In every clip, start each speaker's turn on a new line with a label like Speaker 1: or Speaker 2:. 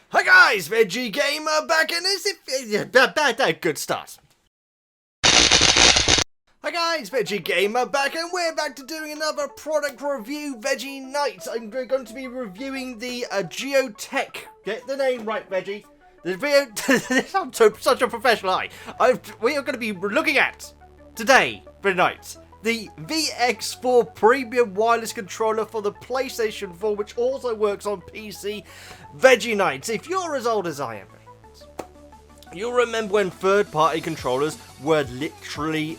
Speaker 1: Hi guys, Veggie Gamer back in this. Good start. Hi guys, Veggie Gamer back, and we're back to doing another product review, VEGGIEKNIGHTS. I'm going to be reviewing the Gioteck. Get the name right, Veggie. The video. I'm such a professional. We are going to be looking at today, for nights, the VX4 premium wireless controller for the PlayStation 4, which also works on PC. VEGGIEKNIGHTS. If you're as old as I am, you'll remember when third-party controllers were literally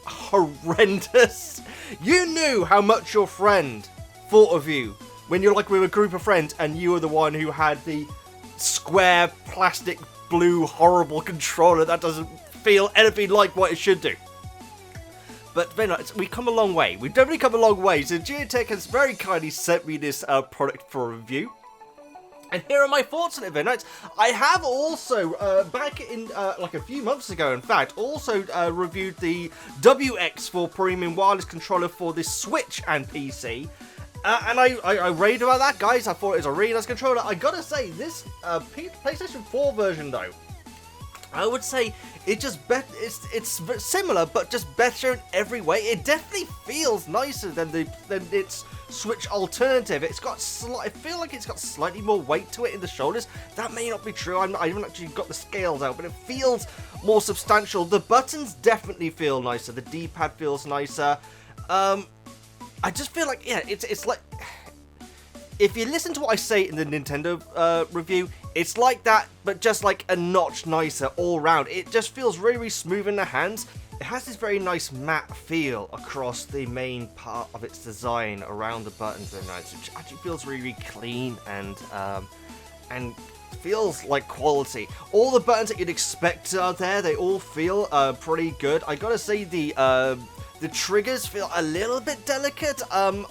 Speaker 1: horrendous. You knew how much your friend thought of you when you're like with a group of friends and you were the one who had the square plastic blue horrible controller that doesn't feel anything like what it should do. But we've come a long way. We've definitely come a long way. So Gioteck has very kindly sent me this product for review. And here are my thoughts on it, VEGGIEKNIGHTS. I have also, back in, like a few months ago, in fact, also reviewed the WX4 premium wireless controller for the Switch and PC. And I raved about that, guys. I thought it was a really nice controller. I gotta say, this PlayStation 4 version, though, I would say it's it's similar, but just better in every way. It definitely feels nicer than its Switch alternative. It's got I feel like it's got slightly more weight to it in the shoulders. That may not be true. I haven't actually got the scales out, but it feels more substantial. The buttons definitely feel nicer. The D-pad feels nicer. I just feel like, yeah, it's like, if you listen to what I say in the Nintendo review, it's like that, but just like a notch nicer all round. It just feels really, really smooth in the hands. It has this very nice matte feel across the main part of its design around the buttons and knives, which actually feels really, really clean and feels like quality. All the buttons that you'd expect are there. They all feel pretty good. I gotta say the triggers feel a little bit delicate. I mean,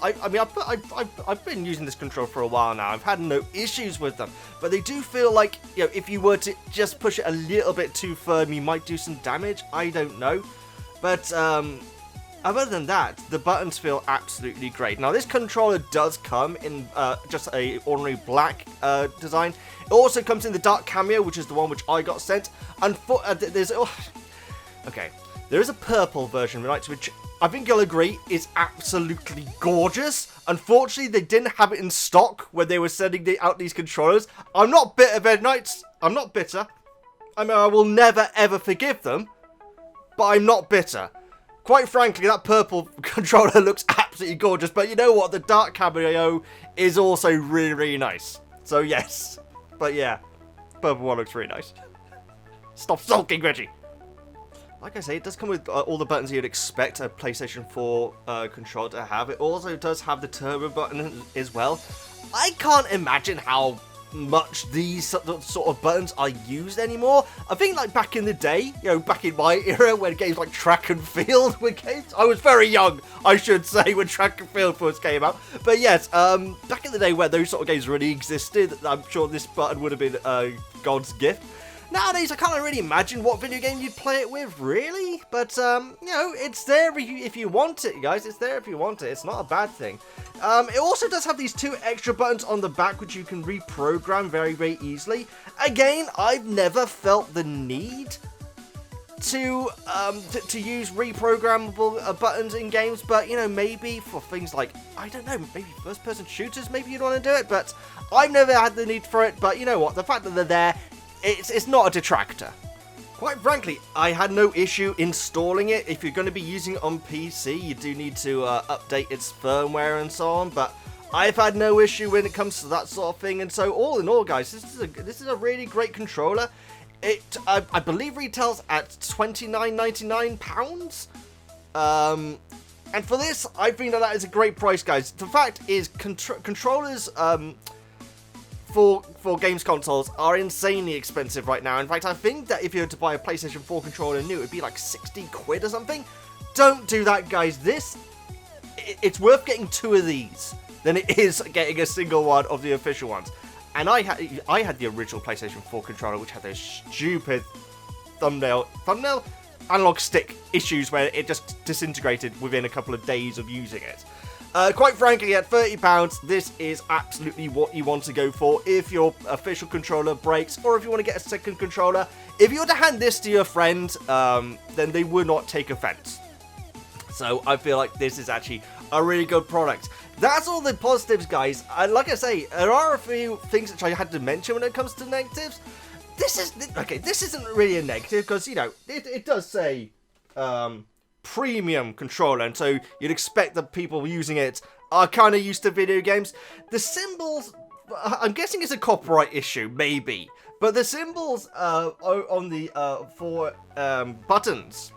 Speaker 1: I've been using this controller for a while now. I've had no issues with them, but they do feel like, you know, if you were to just push it a little bit too firm, you might do some damage. I don't know, but other than that, the buttons feel absolutely great. Now, this controller does come in just a ordinary black design. It also comes in the dark cameo, which is the one which I got sent. And there's okay. There is a purple version, right, which I think you'll agree is absolutely gorgeous. Unfortunately, they didn't have it in stock when they were sending out these controllers. I'm not bitter, VEGGIEKNIGHTS. I'm not bitter. I mean, I will never, ever forgive them. But I'm not bitter. Quite frankly, that purple controller looks absolutely gorgeous. But you know what? The dark cameo is also really, really nice. So, yes. But, yeah. Purple one looks really nice. Stop sulking, Veggie. Like I say, it does come with all the buttons you'd expect a PlayStation 4 controller to have. It also does have the turbo button as well. I can't imagine how much these sort of buttons are used anymore. I think like back in the day, you know, back in my era when games like Track and Field were games. I was very young, I should say, when Track and Field first came out. But yes, back in the day where those sort of games really existed, I'm sure this button would have been God's gift. Nowadays, I can't really imagine what video game you'd play it with, really. But, you know, it's there if you want it, guys. It's there if you want it. It's not a bad thing. It also does have these two extra buttons on the back, which you can reprogram very, very easily. Again, I've never felt the need to use reprogrammable buttons in games. But, you know, maybe for things like, I don't know, maybe first-person shooters, maybe you'd want to do it. But I've never had the need for it. But you know what? The fact that they're there, it's not a detractor. Quite frankly, I had no issue installing it. If you're going to be using it on PC, you do need to update its firmware and so on, but I've had no issue when it comes to that sort of thing. And so all in all, guys, this is a really great controller. It I believe retails at £29.99. And for this, I think that is a great price, guys. The fact is, controllers for games consoles are insanely expensive right now. In fact, I think that if you were to buy a PlayStation 4 controller new, it would be like 60 quid or something. Don't do that, guys. It's worth getting two of these than it is getting a single one of the official ones. And I had the original PlayStation 4 controller, which had those stupid thumbnail analog stick issues where it just disintegrated within a couple of days of using it. Quite frankly, at £30, this is absolutely what you want to go for if your official controller breaks, or if you want to get a second controller. If you were to hand this to your friend, then they would not take offense. So I feel like this is actually a really good product. That's all the positives, guys. Like I say, there are a few things which I had to mention when it comes to negatives. This isn't really a negative, because, you know, it does say premium controller, and so you'd expect that people using it are kind of used to video games. The symbols, I'm guessing it's a copyright issue, maybe, but the symbols on the four buttons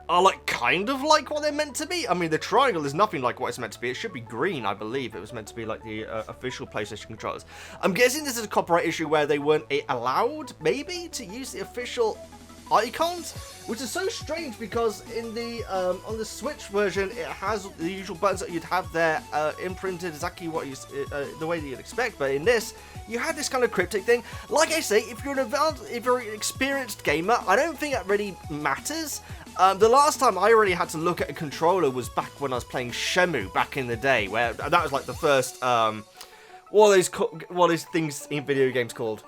Speaker 1: are like kind of like what they're meant to be. I mean, the triangle is nothing like what it's meant to be. It should be green, I believe. It was meant to be like the official PlayStation controllers. I'm guessing this is a copyright issue where they weren't allowed, maybe, to use the official icons, which is so strange because in the on the Switch version it has the usual buttons that you'd have there imprinted exactly what you the way that you'd expect, but in this you had this kind of cryptic thing. Like I say, if you're an experienced gamer, I don't think that really matters. The last time I really had to look at a controller was back when I was playing Shenmue back in the day, where that was like the first what are those things in video games called?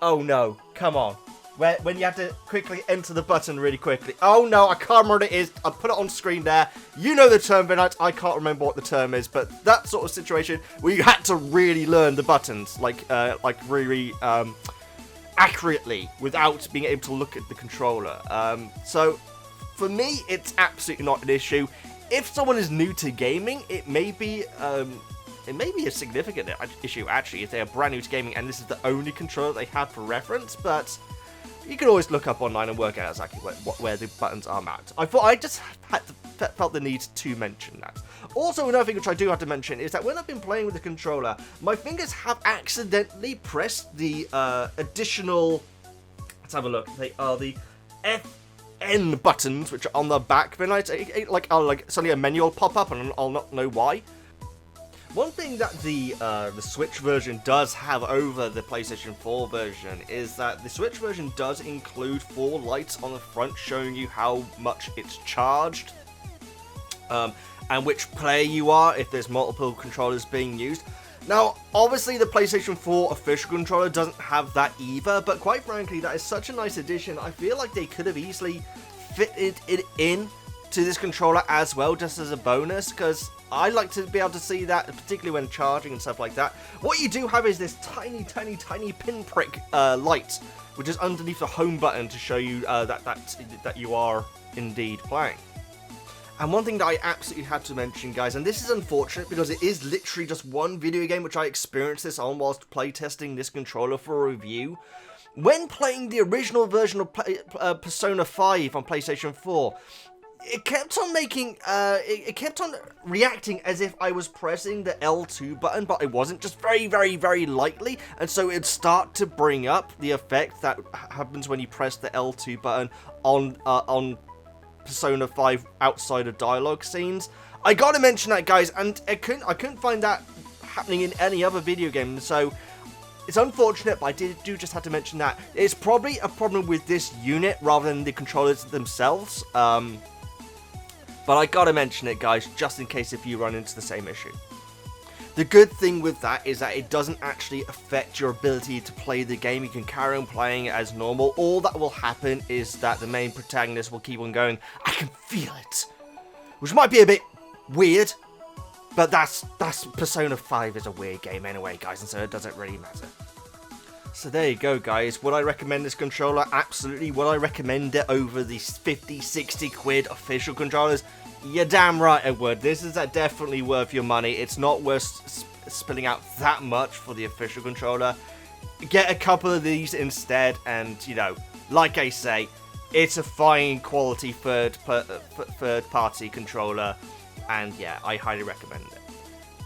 Speaker 1: Oh no, come on. When you have to quickly enter the button really quickly. Oh no, I can't remember what it is. I put it on screen there. You know the term, Vinite. I can't remember what the term is, but that sort of situation where you had to really learn the buttons, like really accurately, without being able to look at the controller. So for me, it's absolutely not an issue. If someone is new to gaming, it may be a significant issue actually if they are brand new to gaming and this is the only controller they have for reference, but you can always look up online and work out exactly where the buttons are marked. I just felt the need to mention that. Also, another thing which I do have to mention is that when I've been playing with the controller, my fingers have accidentally pressed the additional, let's have a look, they are the FN buttons, which are on the back. Then like suddenly a menu will pop up and I'll not know why. One thing that the Switch version does have over the PlayStation 4 version is that the Switch version does include 4 lights on the front showing you how much it's charged, and which player you are if there's multiple controllers being used. Now, obviously the PlayStation 4 official controller doesn't have that either, but quite frankly, that is such a nice addition. I feel like they could have easily fitted it in to this controller as well, just as a bonus, because I like to be able to see that, particularly when charging and stuff like that. What you do have is this tiny pinprick light, which is underneath the home button to show you that you are indeed playing. And one thing that I absolutely had to mention, guys, and this is unfortunate because it is literally just one video game which I experienced this on whilst playtesting this controller for a review. When playing the original version of Persona 5 on PlayStation 4, it kept on making, it kept on reacting as if I was pressing the L2 button, but I wasn't, just very lightly, and so it'd start to bring up the effect that happens when you press the L2 button on Persona 5 outside of dialogue scenes. I gotta mention that, guys, and I couldn't find that happening in any other video game, so it's unfortunate, but I do just have to mention that. It's probably a problem with this unit rather than the controllers themselves, but I gotta mention it, guys, just in case if you run into the same issue. The good thing with that is that it doesn't actually affect your ability to play the game. You can carry on playing it as normal. All that will happen is that the main protagonist will keep on going, I can feel it. Which might be a bit weird, but that's Persona 5 is a weird game anyway, guys, and so it doesn't really matter. So there you go, guys. Would I recommend this controller? Absolutely. Would I recommend it over the 50, 60 quid official controllers? You're damn right I would. This is definitely worth your money. It's not worth spilling out that much for the official controller. Get a couple of these instead, and, you know, like I say, it's a fine quality third-party controller, and yeah, I highly recommend it.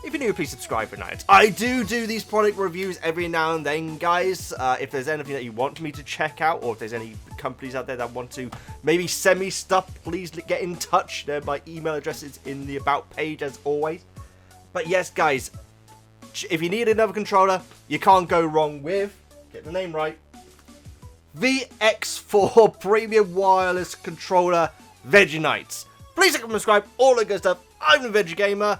Speaker 1: If you're new, please subscribe for night. I do these product reviews every now and then, guys. If there's anything that you want me to check out, or if there's any companies out there that want to maybe send me stuff, please get in touch. My email address is in the About page, as always. But yes, guys, if you need another controller, you can't go wrong with, get the name right, VX4 Premium Wireless Controller VEGGIEKNIGHTS. Please like and subscribe, all the good stuff. I'm the Veggie Gamer.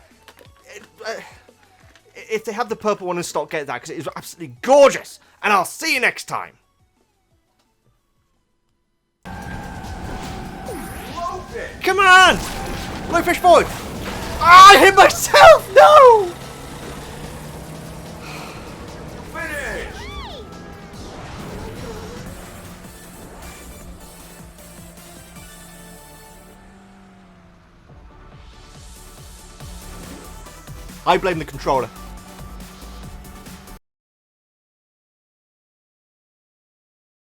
Speaker 1: If they have the purple one in stock, get that, because it is absolutely gorgeous. And I'll see you next time. Come on! Blowfish forward! Ah, I hit myself! No!
Speaker 2: Finish!
Speaker 1: I blame the controller.